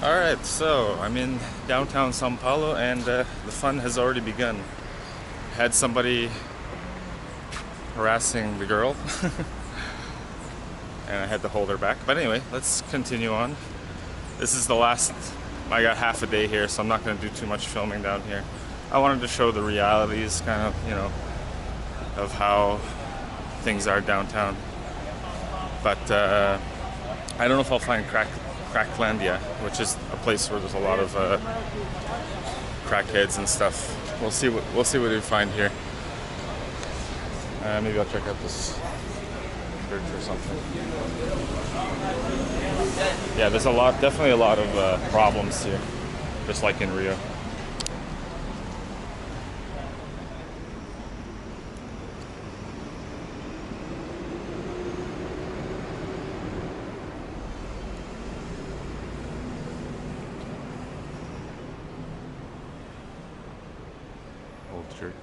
Alright, so I'm in downtown Sao Paulo and the fun has already begun. Had somebody harassing the girl and I had to hold her back. But anyway, let's continue on. This is the last, I got half a day here, so I'm not going to do too much filming down here. I wanted to show the realities, kind of, of how things are downtown. But I don't know if I'll find Cracklandia, which is a place where there's a lot of crackheads and stuff. We'll see what we find here. Maybe I'll check out this church or something. Yeah, there's definitely a lot of problems here, just like in Rio. Old church.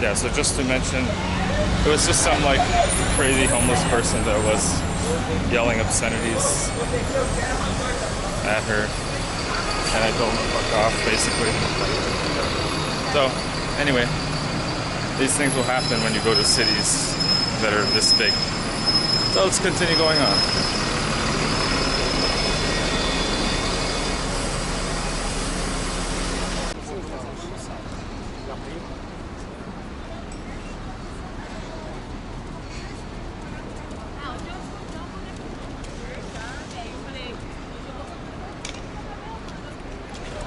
Yeah, so just to mention, it was just some like crazy homeless person that was yelling obscenities at her, and I told him to fuck off, basically. So, anyway, these things will happen when you go to cities that are this big. So let's continue going on.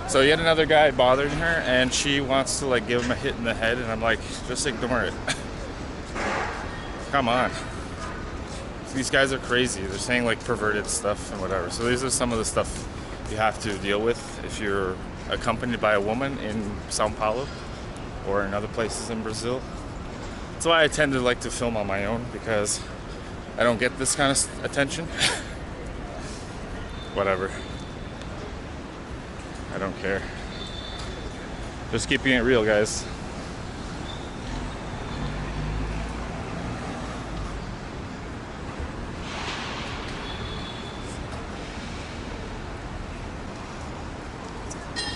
So yet another guy bothering her, and she wants to like give him a hit in the head, and I'm like, just ignore it. Come on. These guys are crazy. They're saying like perverted stuff and whatever. So these are some of the stuff you have to deal with if you're accompanied by a woman in Sao Paulo or in other places in Brazil. That's why I tend to like to film on my own, because I don't get this kind of attention. Whatever. I don't care. Just keeping it real, guys.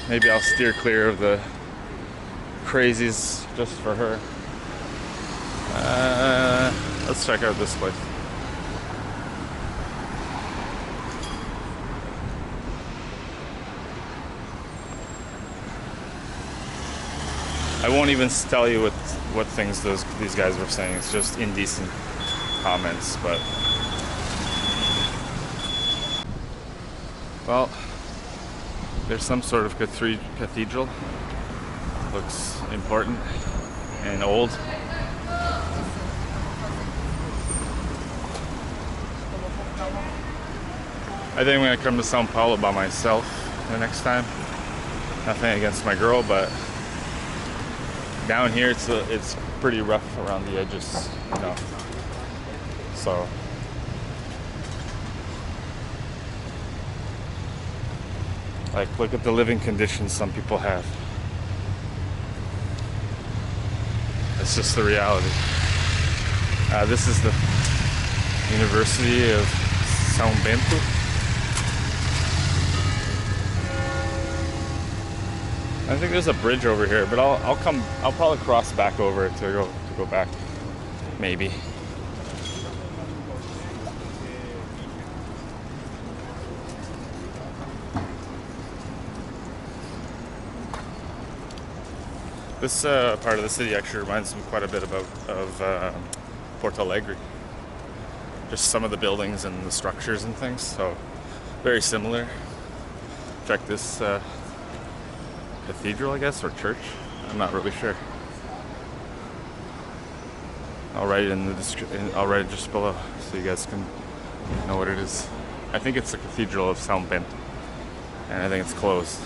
Maybe I'll steer clear of the crazies just for her. Let's check out this place. I won't even tell you what things these guys were saying. It's just indecent comments, but well, there's some sort of cathedral. Looks important and old. I think I'm gonna come to Sao Paulo by myself the next time. Nothing against my girl, but down here it's pretty rough around the edges, So like, look at the living conditions some people have. It's just the reality. This is the University of São Bento. I think there's a bridge over here, but I'll probably cross back over it to go back, maybe. This part of the city actually reminds me quite a bit of Porto Alegre. Just some of the buildings and the structures and things, so very similar. Check this cathedral, I guess, or church. I'm not really sure. I'll write it in the description. I'll write it just below so you guys can know what it is. I think it's the Cathedral of São Bento, and I think it's closed.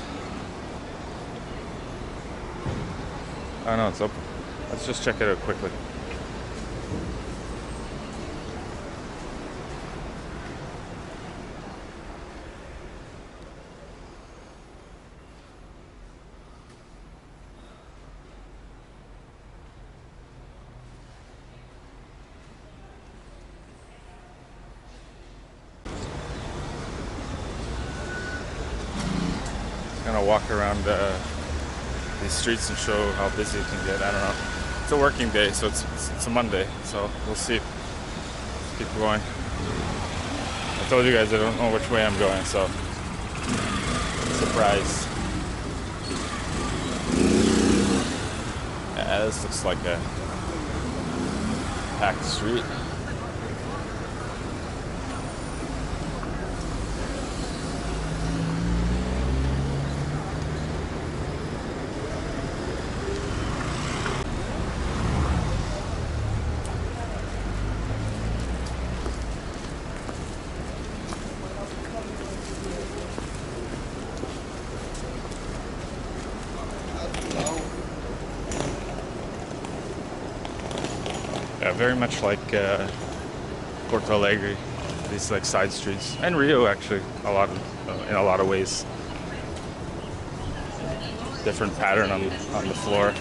Oh no, it's open. Let's just check it out quickly. walk around these streets and show how busy it can get. I don't know. It's a working day, so it's a Monday, so we'll see. Keep going. I told you guys I don't know which way I'm going, so surprise. Yeah, this looks like a packed street. Yeah, very much like Porto Alegre, these like side streets, and Rio actually, in a lot of ways. Different pattern on the floor.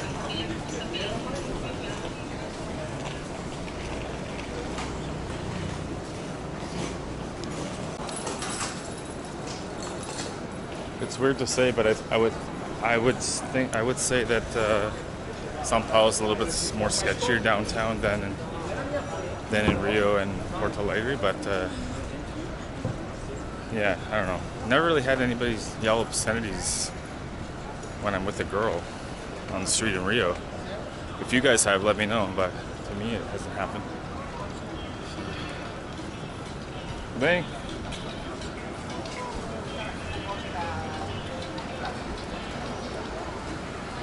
It's weird to say, but I would say that Sao Paulo is a little bit more sketchier downtown than in Rio and Porto Alegre, but yeah, I don't know. Never really had anybody yell obscenities when I'm with a girl on the street in Rio. If you guys have, let me know, but to me it hasn't happened. Bem.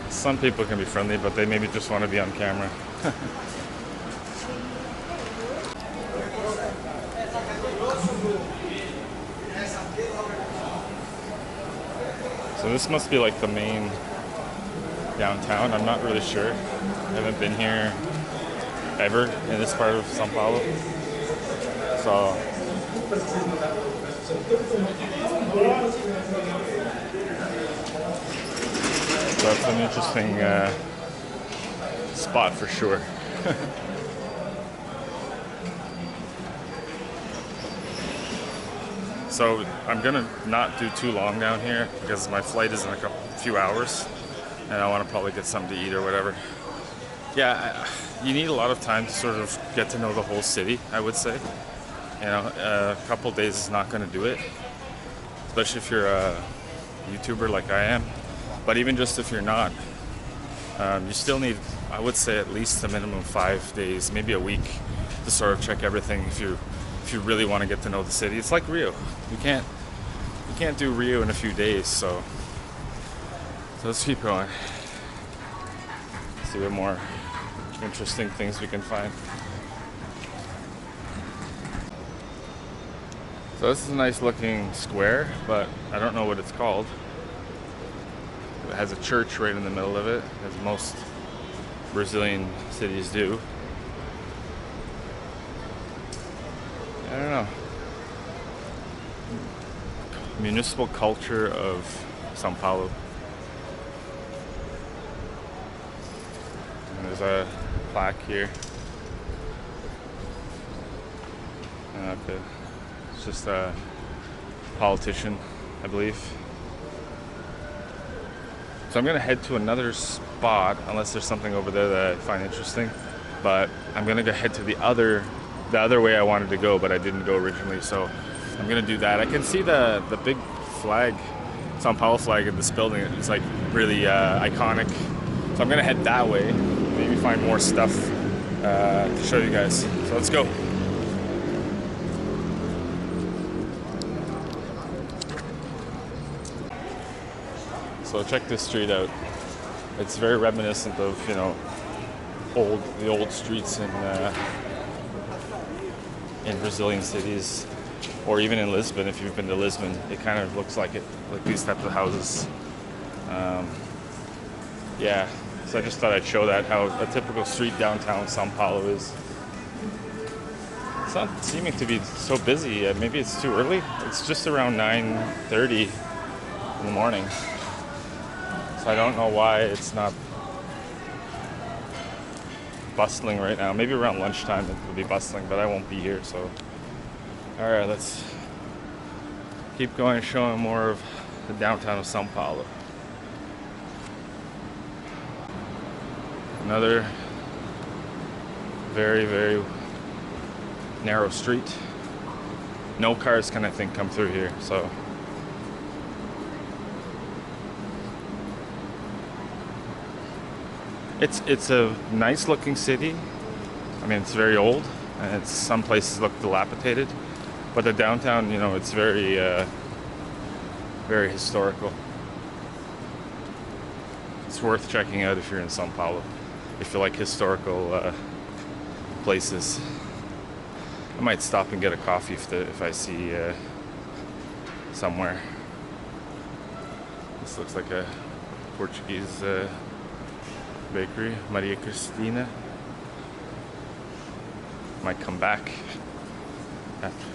Some people can be friendly, but they maybe just want to be on camera. So this must be like the main downtown. I'm not really sure. I haven't been here ever in this part of Sao Paulo. So that's an interesting spot for sure. So I'm gonna not do too long down here because my flight is in a few hours, and I want to probably get something to eat or whatever. Yeah, you need a lot of time to sort of get to know the whole city, I would say. You know, a couple days is not going to do it, especially if you're a YouTuber like I am. But even just if you're not, you still need, I would say, at least a minimum of 5 days, maybe a week, to sort of check everything if you really want to get to know the city. It's like Rio. You can't do Rio in a few days, so let's keep going. See what more interesting things we can find. So this is a nice looking square, but I don't know what it's called. It has a church right in the middle of it, as most Brazilian cities do. I don't know. Municipal culture of Sao Paulo. And there's a plaque here. Okay. It's just a politician, I believe. So I'm gonna head to another spot, unless there's something over there that I find interesting. But I'm gonna go head to the other way I wanted to go, but I didn't go originally. So I'm gonna do that. I can see the big flag, Sao Paulo flag in this building. It's like really iconic. So I'm gonna head that way. Maybe find more stuff to show you guys. So let's go. So check this street out. It's very reminiscent of, you know, the old streets in Brazilian cities, or even in Lisbon. If you've been to Lisbon, it kind of looks like it, like these types of houses. Yeah, so I just thought I'd show that, how a typical street downtown Sao Paulo is. It's not seeming to be so busy. Maybe it's too early. It's just around 9:30 in the morning. So I don't know why it's not bustling right now. Maybe around lunchtime it will be bustling, but I won't be here, so. All right, let's keep going, showing more of the downtown of Sao Paulo. Another very, very narrow street. No cars can, I think, come through here, so. It's a nice looking city. I mean, it's very old, and some places look dilapidated, but the downtown, you know, it's very, very historical. It's worth checking out if you're in Sao Paulo, if you like historical places. I might stop and get a coffee if I see somewhere. This looks like a Portuguese bakery, Maria Cristina. Might come back after.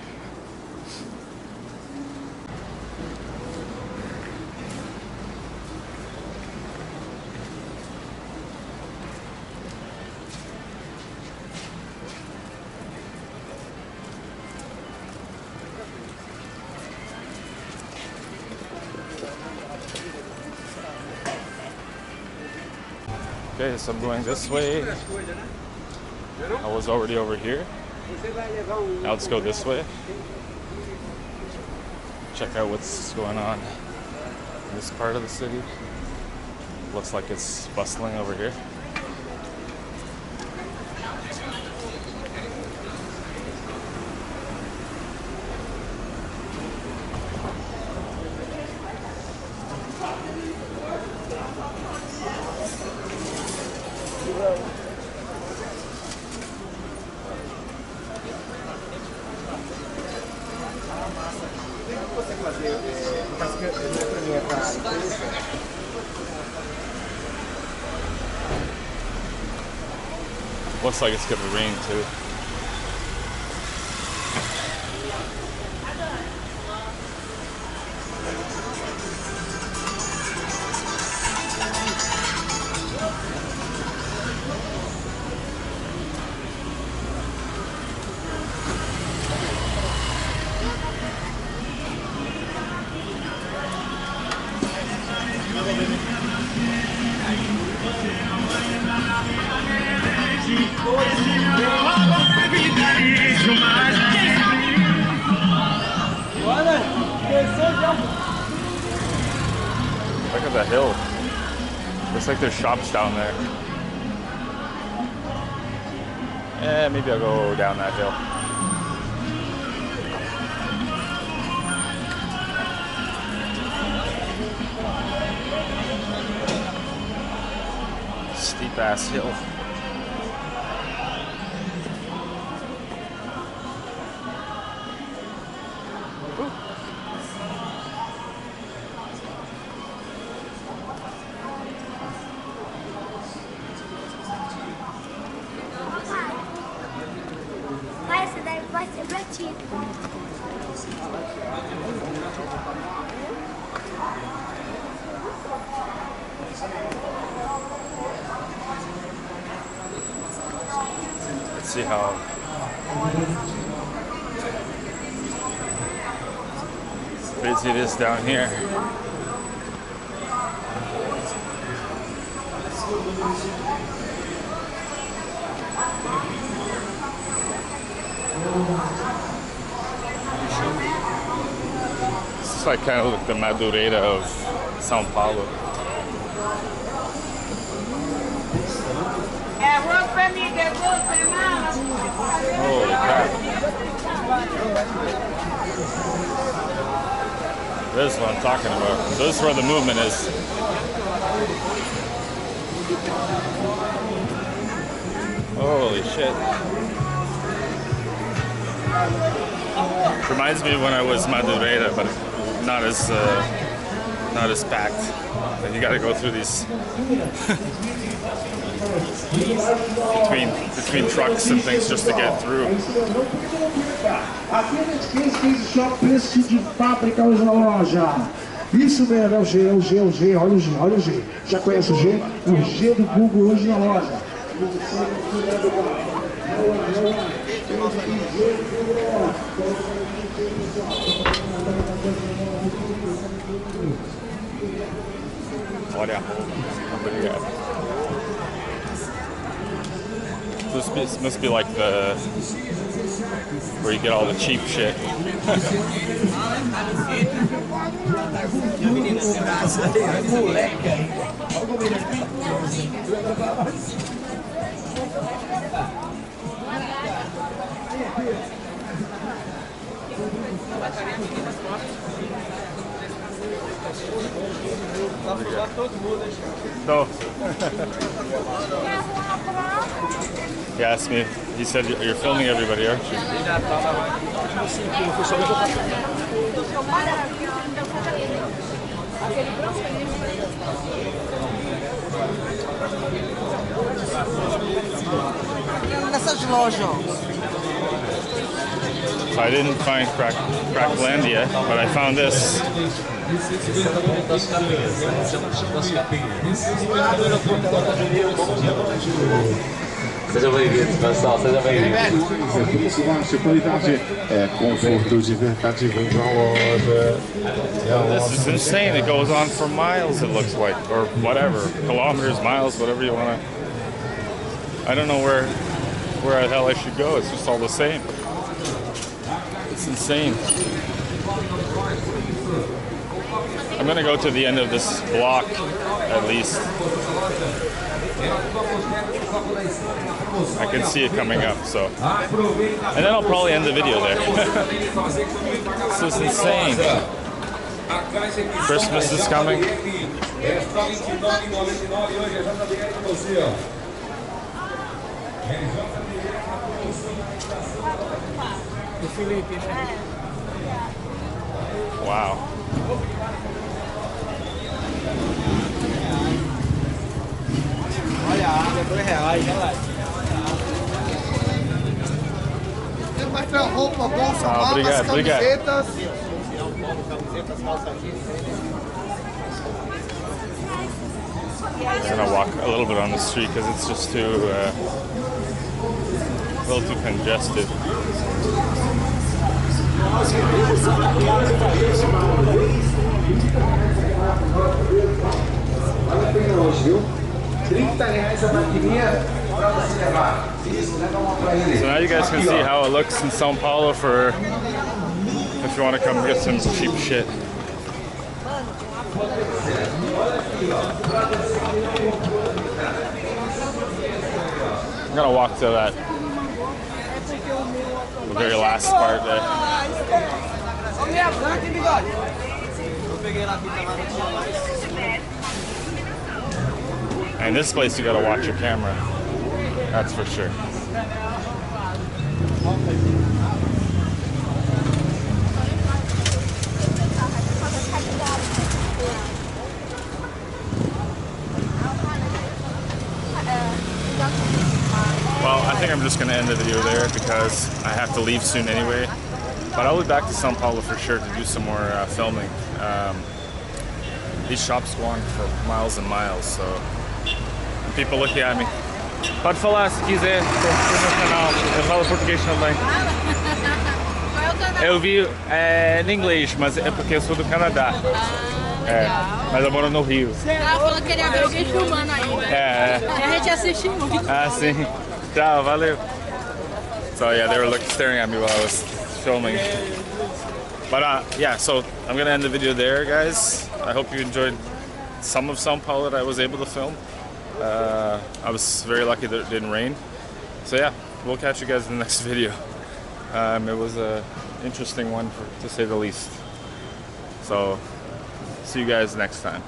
Okay, so I'm going this way. I was already over here. Now let's go this way. Check out what's going on in this part of the city. Looks like it's bustling over here. Looks like it's gonna rain too. Look at the hill. Looks like there's shops down there. Yeah, maybe I'll go down that hill. Steep ass hill. Let's see how busy it is down here. It's like kind of like the Madureira of Sao Paulo. Holy crap. This is what I'm talking about. So this is where the movement is. Holy shit. Reminds me of when I was Madureira, but not as packed. But you gotta go through these between trucks and things just to get through. Aqui a gente fez só preço de fábrica hoje na loja. Isso mesmo, é o G, olha o G, olha o G. Já conhece o G? É o G do Google hoje na loja. Olha a roupa. Obrigado. This must be like the where you get all the cheap shit. So he asked me, he said, you're filming everybody, aren't you? Nessas lojas. So I didn't find Cracklandia, but I found this. Seja bem-vindo, pessoal, seja bem-vindo. Segurança, qualidade, conforto de verdade, vem pra loja. This is insane. It goes on for miles, it looks like, or whatever, kilometers, miles, whatever you want to. I don't know where the hell I should go. It's just all the same. It's insane. I'm gonna go to the end of this block at least. I can see it coming up, so. And then I'll probably end the video there. This is insane. Christmas is coming. Wow. Olha a água, R$2, galera. Tem mais pra roupa, bolsa, malas, obrigado, obrigado. camisetas. I'm gonna walk a little bit on the street because it's just too, a little too congested. Vale a pena hoje, viu? R$30 a maquininha pra você levar. Isso, leva uma pra ele. So now you guys can see how it looks in Sao Paulo for if you want to come get some cheap shit. I'm gonna walk to that, the very last part there. And this place you gotta watch your camera. That's for sure. Well, I think I'm just going to end the video there because I have to leave soon anyway. But I'll be back to Sao Paulo for sure to do some more filming. These shops go on for miles and miles, so people looking at me. Pode falar se quiser, no canal. Eu falo português também. Eu vi em inglês, mas é porque eu sou do Canadá. É, mas eu moro no Rio. Ela falou que queria ver alguém filmando aí, né? É. E a gente assistiu muito. Ah, sim. Tchau, valeu. So yeah, they were staring at me while I was filming. But yeah, so I'm gonna end the video there, guys. I hope you enjoyed some of Sao Paulo that I was able to film. I was very lucky that it didn't rain. So yeah, we'll catch you guys in the next video. It was an interesting one, to say the least. So see you guys next time.